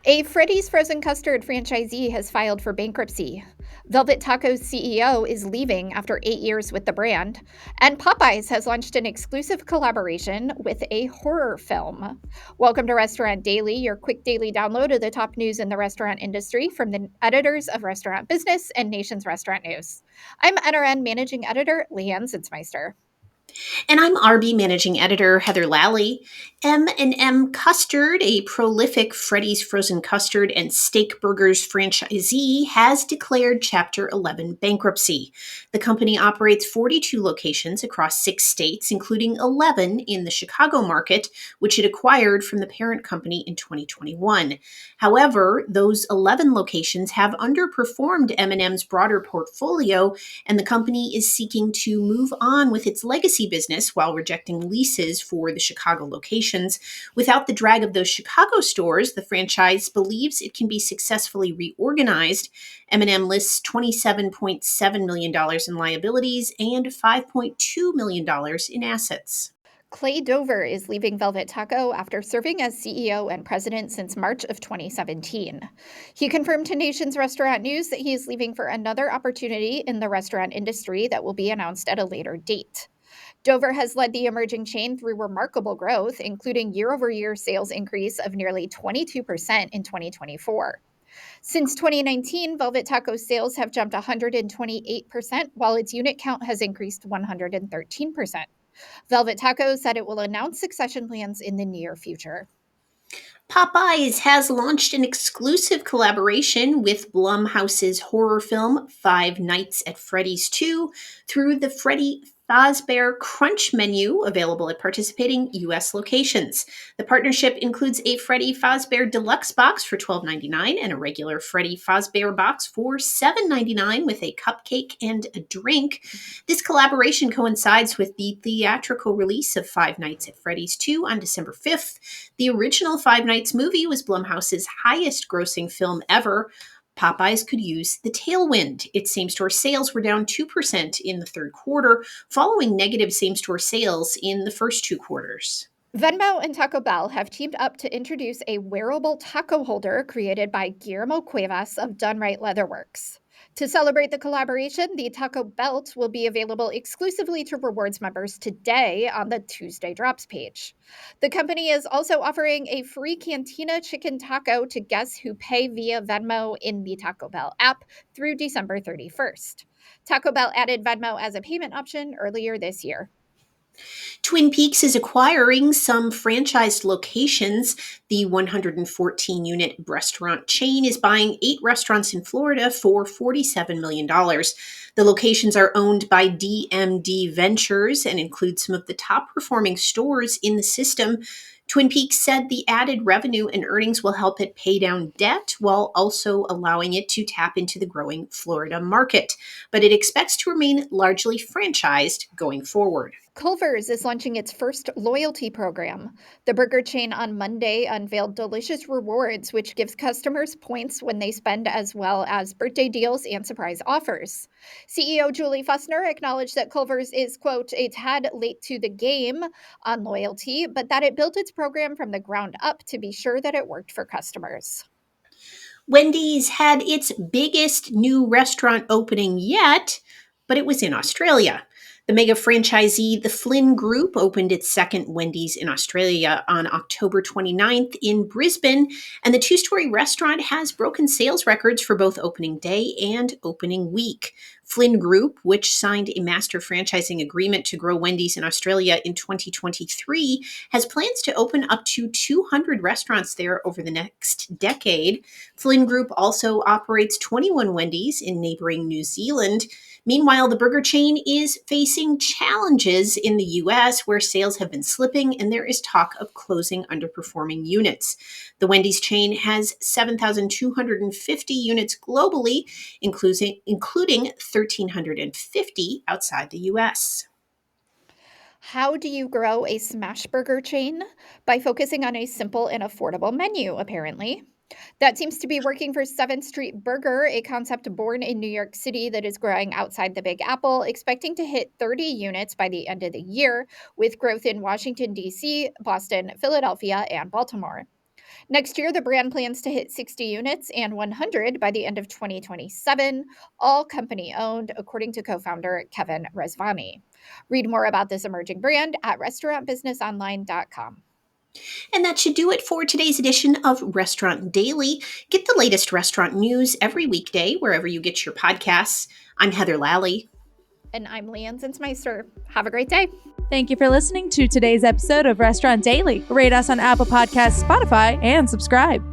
A Freddy's frozen custard franchisee has filed for bankruptcy. Velvet Taco's CEO is leaving after 8 years with the brand. And Popeyes has launched an exclusive collaboration with a horror film. Welcome to Restaurant Daily, your quick daily download of the top news in the restaurant industry from the editors of Restaurant Business and Nation's Restaurant News. I'm NRN Managing Editor Leanne Zinsmeister. And I'm RB Managing Editor Heather Lally. M&M Custard, a prolific Freddy's frozen custard and steak burgers franchisee, has declared Chapter 11 bankruptcy. The company operates 42 locations across 6 states, including 11 in the Chicago market, which it acquired from the parent company in 2021. However, those 11 locations have underperformed M&M's broader portfolio, and the company is seeking to move on with its legacy business while rejecting leases for the Chicago locations. Without the drag of those Chicago stores, the franchise believes it can be successfully reorganized. M&M lists $27.7 million in liabilities and $5.2 million in assets. Clay Dover is leaving Velvet Taco after serving as CEO and president since March of 2017. He confirmed to Nation's Restaurant News that he is leaving for another opportunity in the restaurant industry that will be announced at a later date. Dover has led the emerging chain through remarkable growth, including year-over-year sales increase of nearly 22% in 2024. Since 2019, Velvet Taco's sales have jumped 128%, while its unit count has increased 113%. Velvet Taco said it will announce succession plans in the near future. Popeyes has launched an exclusive collaboration with Blumhouse's horror film Five Nights at Freddy's 2 through the Freddy Fazbear Crunch menu available at participating U.S. locations. The partnership includes a Freddy Fazbear Deluxe box for $12.99 and a regular Freddy Fazbear box for $7.99 with a cupcake and a drink. This collaboration coincides with the theatrical release of Five Nights at Freddy's 2 on December 5th. The original Five Nights movie was Blumhouse's highest grossing film ever. Popeyes could use the tailwind. Its same store sales were down 2% in the third quarter, following negative same store sales in the first 2 quarters. Venmo and Taco Bell have teamed up to introduce a wearable taco holder created by Guillermo Cuevas of Done Right Leatherworks. To celebrate the collaboration, the Taco Belt will be available exclusively to rewards members today on the Tuesday Drops page. The company is also offering a free Cantina chicken taco to guests who pay via Venmo in the Taco Bell app through December 31st. Taco Bell added Venmo as a payment option earlier this year. Twin Peaks is acquiring some franchised locations. The 114 unit restaurant chain is buying 8 restaurants in Florida for $47 million. The locations are owned by DMD Ventures and include some of the top performing stores in the system. Twin Peaks said the added revenue and earnings will help it pay down debt while also allowing it to tap into the growing Florida market. But it expects to remain largely franchised going forward. Culver's is launching its first loyalty program. The burger chain on Monday unveiled delicious rewards, which gives customers points when they spend, as well as birthday deals and surprise offers. CEO Julie Fussner acknowledged that Culver's is, quote, a tad late to the game on loyalty, but that it built its program from the ground up to be sure that it worked for customers. Wendy's had its biggest new restaurant opening yet, but it was in Australia. The mega franchisee, the Flynn Group, opened its second Wendy's in Australia on October 29th in Brisbane, and the 2-story restaurant has broken sales records for both opening day and opening week. Flynn Group, which signed a master franchising agreement to grow Wendy's in Australia in 2023, has plans to open up to 200 restaurants there over the next decade. Flynn Group also operates 21 Wendy's in neighboring New Zealand. Meanwhile, the burger chain is facing challenges in the US where sales have been slipping and there is talk of closing underperforming units. The Wendy's chain has 7,250 units globally, including 1,350 outside the US. How do you grow a smash burger chain? By focusing on a simple and affordable menu, apparently. That seems to be working for 7th Street Burger, a concept born in New York City that is growing outside the Big Apple, expecting to hit 30 units by the end of the year, with growth in Washington, D.C., Boston, Philadelphia, and Baltimore. Next year, the brand plans to hit 60 units and 100 by the end of 2027, all company owned, according to co founder Kevin Rezvani. Read more about this emerging brand at restaurantbusinessonline.com. And that should do it for today's edition of Restaurant Daily. Get the latest restaurant news every weekday wherever you get your podcasts. I'm Heather Lally. And I'm Leanne Zinsmeister. Have a great day. Thank you for listening to today's episode of Restaurant Daily. Rate us on Apple Podcasts, Spotify, and subscribe.